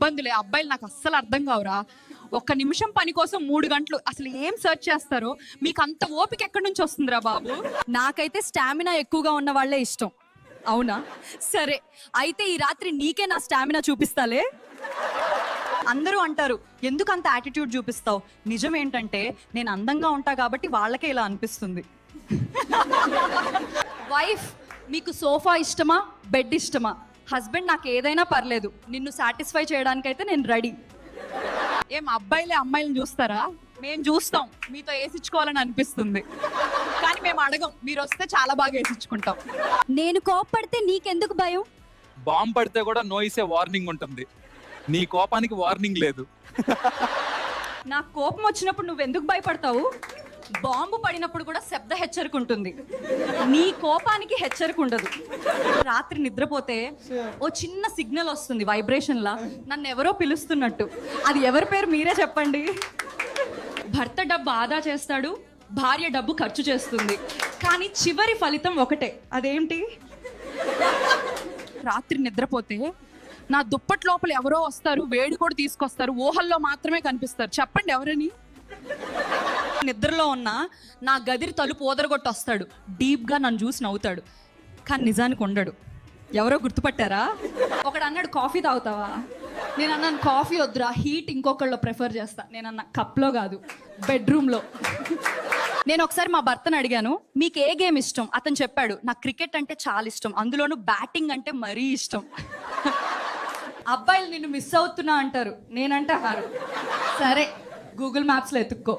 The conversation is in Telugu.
ఇబ్బందులే. అబ్బాయిలు నాకు అస్సలు అర్థం కావురా. ఒక్క నిమిషం పని కోసం 3 గంటలు అసలు ఏం సెర్చ్ చేస్తారో. మీకు అంత ఓపిక ఎక్కడి నుంచి వస్తుందిరా బాబు? నాకైతే స్టామినా ఎక్కువగా ఉన్న వాళ్ళే ఇష్టం. అవునా? సరే, అయితే ఈ రాత్రి నీకే నా స్టామినా చూపిస్తాలే. అందరూ అంటారు ఎందుకు అంత యాటిట్యూడ్ చూపిస్తావు. నిజం ఏంటంటే నేను అందంగా ఉంటా కాబట్టి వాళ్ళకే ఇలా అనిపిస్తుంది. వైఫ్, మీకు సోఫా ఇష్టమా, బెడ్ ఇష్టమా? హస్బెండ్, నాకు ఏదైనా పర్లేదు, నిన్ను సాటిస్ఫై చేయడానికైతే నేను రెడీ. ఏం అబ్బాయిలే అమ్మాయిలను చూస్తారా? మేము చూస్తాం, మీతో వేసిచ్చుకోవాలని అనిపిస్తుంది కానీ మేము అడగం. మీరు వస్తే చాలా బాగా వేసిచ్చుకుంటాం. నేను కోప్పడితే నీకెందుకు భయం? బాంబు పడితే కూడా నోయిసే వార్నింగ్ ఉంటుంది, నీ కోపానికి వార్నింగ్ లేదు. నాకు కోపం వచ్చినప్పుడు నువ్వెందుకు భయపడతావు? బాంబు పడినప్పుడు కూడా శబ్ద హెచ్చరిక ఉంటుంది, నీ కోపానికి హెచ్చరిక ఉండదు. రాత్రి నిద్రపోతే ఓ చిన్న సిగ్నల్ వస్తుంది వైబ్రేషన్ లా, నన్ను ఎవరో పిలుస్తున్నట్టు. అది ఎవరి పేరు మీరే చెప్పండి. భర్త డబ్బు ఆదా చేస్తాడు, భార్య డబ్బు ఖర్చు చేస్తుంది, కానీ చివరి ఫలితం ఒకటే. అదేంటి? రాత్రి నిద్రపోతే నా దుప్పటి లోపల ఎవరో వస్తారు, వేడి కూడా తీసుకొస్తారు, ఊహల్లో మాత్రమే కనిపిస్తారు. చెప్పండి ఎవరని? నిద్రలో ఉన్న నా గదిరి తలుపు ఓదరగొట్టి వస్తాడు, డీప్గా నన్ను చూసి నవ్వుతాడు, కానీ నిజానికి ఉండడు. ఎవరో గుర్తుపట్టారా? ఒకడు అన్నాడు కాఫీ తాగుతావా? నేను అన్నాను కాఫీ వద్దురా, హీట్ ఇంకొకళ్ళు ప్రిఫర్ చేస్తా. నేను అన్న కప్లో కాదు, బెడ్రూమ్లో. నేను ఒకసారి మా భర్తను అడిగాను మీకు ఏ గేమ్ ఇష్టం. అతను చెప్పాడు నాకు క్రికెట్ అంటే చాలా ఇష్టం, అందులోనూ బ్యాటింగ్ అంటే మరీ ఇష్టం. అబ్బాయిలు నిన్ను మిస్ అవుతున్నా అంటారు, నేనంటే అన్నారు సరే గూగుల్ మ్యాప్స్లో ఎత్తుక్కో.